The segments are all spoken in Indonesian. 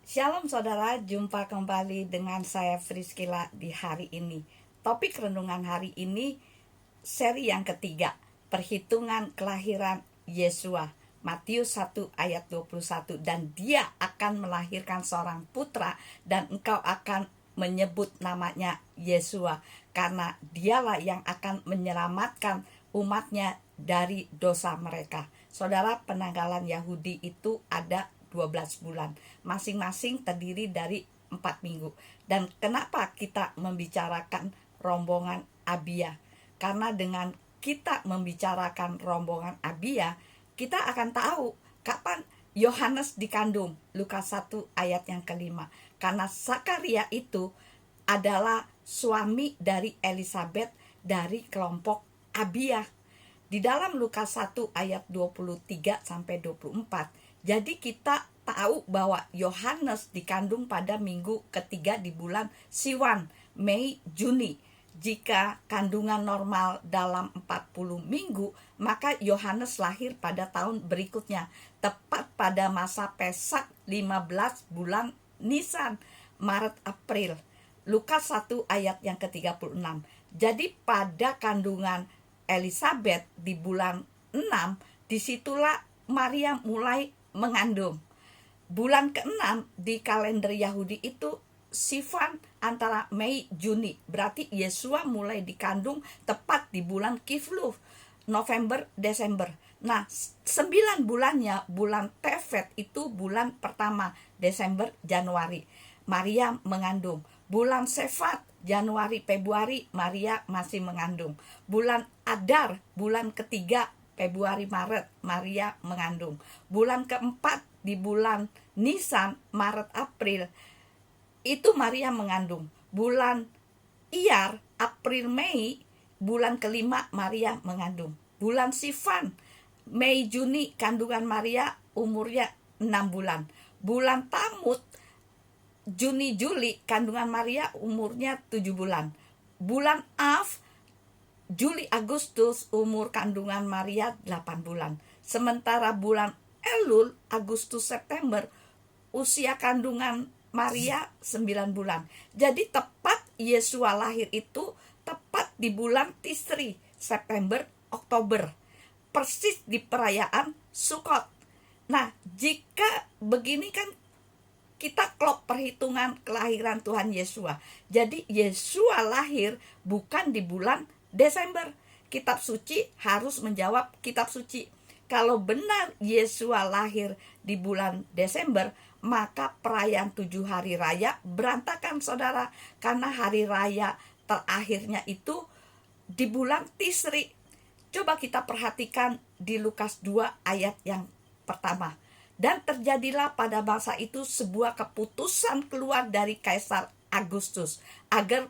Shalom saudara, jumpa kembali dengan saya Friskila di hari ini. Topik renungan hari ini seri yang ketiga, perhitungan kelahiran Yesua. Matius 1 ayat 21, dan dia akan melahirkan seorang putra dan engkau akan menyebut namanya Yesua, karena dialah yang akan menyelamatkan umatnya dari dosa mereka. Saudara, penanggalan Yahudi itu ada 12 bulan, masing-masing terdiri dari 4 minggu. Dan kenapa kita membicarakan rombongan Abia? Karena dengan kita membicarakan rombongan Abia, kita akan tahu kapan Yohanes dikandung. Lukas 1 ayat yang kelima. Karena Zakaria itu adalah suami dari Elisabet dari kelompok Abia. Di dalam Lukas 1 ayat 23 sampai 24. Jadi kita tahu bahwa Yohanes dikandung pada minggu ketiga di bulan Siwan, Mei, Juni. Jika kandungan normal dalam 40 minggu, maka Yohanes lahir pada tahun berikutnya, tepat pada masa Pesak 15 bulan Nisan, Maret, April. Lukas 1 ayat yang ke-36. Jadi pada kandungan Elisabet di bulan 6, disitulah Maria mulai mengandung. Bulan ke-6 di kalender Yahudi itu Sivan, antara Mei Juni. Berarti Yesua mulai dikandung tepat di bulan Kislev, November Desember. Nah, 9 bulannya, bulan Tevet itu bulan pertama, Desember Januari, Maria mengandung. Bulan Sefat, Januari Februari, Maria masih mengandung. Bulan Adar, bulan ketiga, Februari Maret, Maria mengandung. Bulan keempat di bulan Nisan, Maret April, itu Maria mengandung. Bulan Iyar, April Mei, bulan kelima Maria mengandung. Bulan Sivan, Mei Juni, kandungan Maria umurnya 6 bulan. Bulan Tamut, Juni Juli, kandungan Maria umurnya 7 bulan. Bulan Av, Juli Agustus, umur kandungan Maria 8 bulan. Sementara bulan Elul, Agustus September, usia kandungan Maria 9 bulan. Jadi tepat Yesua lahir itu tepat di bulan Tisri, September, Oktober, persis di perayaan Sukot. Nah, jika begini kan kita klop perhitungan kelahiran Tuhan Yesua. Jadi Yesua lahir bukan di bulan Desember. Kitab suci harus menjawab kitab suci. Kalau benar Yesua lahir di bulan Desember, maka perayaan 7 hari raya berantakan, saudara. Karena hari raya terakhirnya itu di bulan Tisri. Coba kita perhatikan di Lukas 2 ayat yang pertama. Dan terjadilah pada masa itu sebuah keputusan keluar dari Kaisar Agustus agar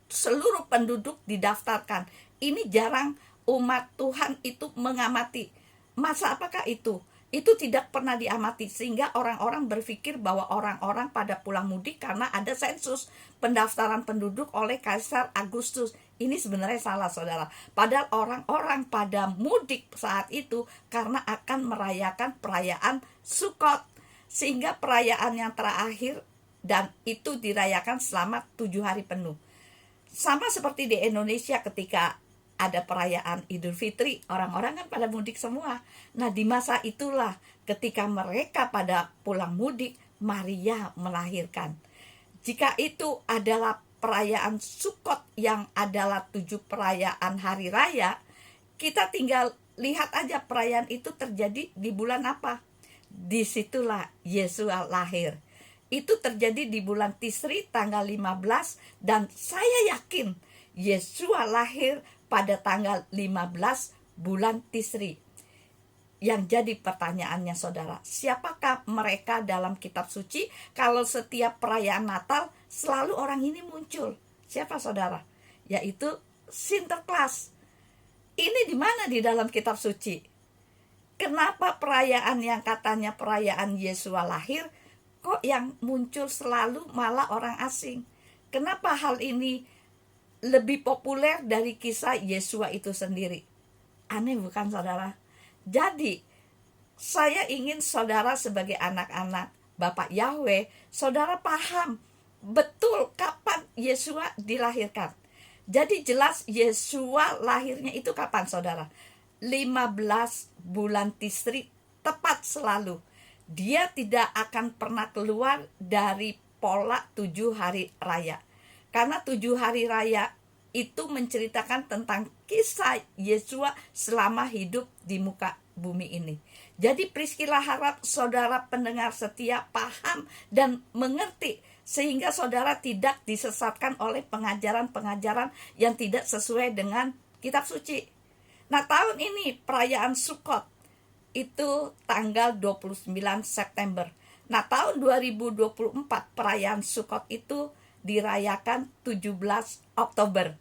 seluruh penduduk didaftarkan. Ini jarang umat Tuhan itu mengamati. Masa apakah itu? Itu tidak pernah diamati, sehingga orang-orang berpikir bahwa orang-orang pada pulang mudik karena ada sensus pendaftaran penduduk oleh Kaisar Agustus. Ini sebenarnya salah, saudara. Padahal orang-orang pada mudik saat itu karena akan merayakan perayaan Sukot, sehingga perayaan yang terakhir dan itu dirayakan selama 7 hari penuh. Sama seperti di Indonesia ketika ada perayaan Idul Fitri, orang-orang kan pada mudik semua. Nah, di masa itulah ketika mereka pada pulang mudik, Maria melahirkan. Jika itu adalah perayaan Sukot yang adalah 7 perayaan hari raya, kita tinggal lihat aja perayaan itu terjadi di bulan apa. Disitulah Yesua lahir. Itu terjadi di bulan Tisri tanggal 15, dan saya yakin Yesua lahir pada tanggal 15 bulan Tisri. Yang jadi pertanyaannya, saudara, siapakah mereka dalam kitab suci kalau setiap perayaan Natal selalu orang ini muncul? Siapa, saudara? Yaitu Sinterklas. Ini di mana di dalam kitab suci? Kenapa perayaan yang katanya perayaan Yesua lahir kok yang muncul selalu malah orang asing? Kenapa hal ini lebih populer dari kisah Yesua itu sendiri? Aneh bukan, saudara? Jadi saya ingin saudara sebagai anak-anak Bapak Yahweh, saudara paham betul kapan Yesua dilahirkan. Jadi jelas Yesua lahirnya itu kapan, saudara? 15 bulan Tisri, tepat selalu. Dia tidak akan pernah keluar dari pola 7 hari raya. Karena 7 hari raya itu menceritakan tentang kisah Yesua selama hidup di muka bumi ini. Jadi Priscilla harap saudara pendengar setia paham dan mengerti, sehingga saudara tidak disesatkan oleh pengajaran-pengajaran yang tidak sesuai dengan kitab suci. Nah, tahun ini perayaan Sukkot itu tanggal 29 September. Nah, tahun 2024 perayaan Sukkot itu dirayakan 17 Oktober.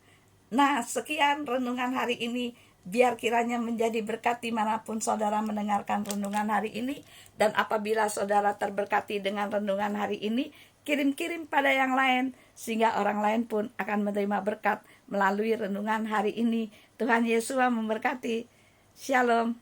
Nah, sekian renungan hari ini. Biar kiranya menjadi berkat dimanapun saudara mendengarkan renungan hari ini. Dan apabila saudara terberkati dengan renungan hari ini, kirim-kirim pada yang lain, sehingga orang lain pun akan menerima berkat melalui renungan hari ini. Tuhan Yesus memberkati. Shalom.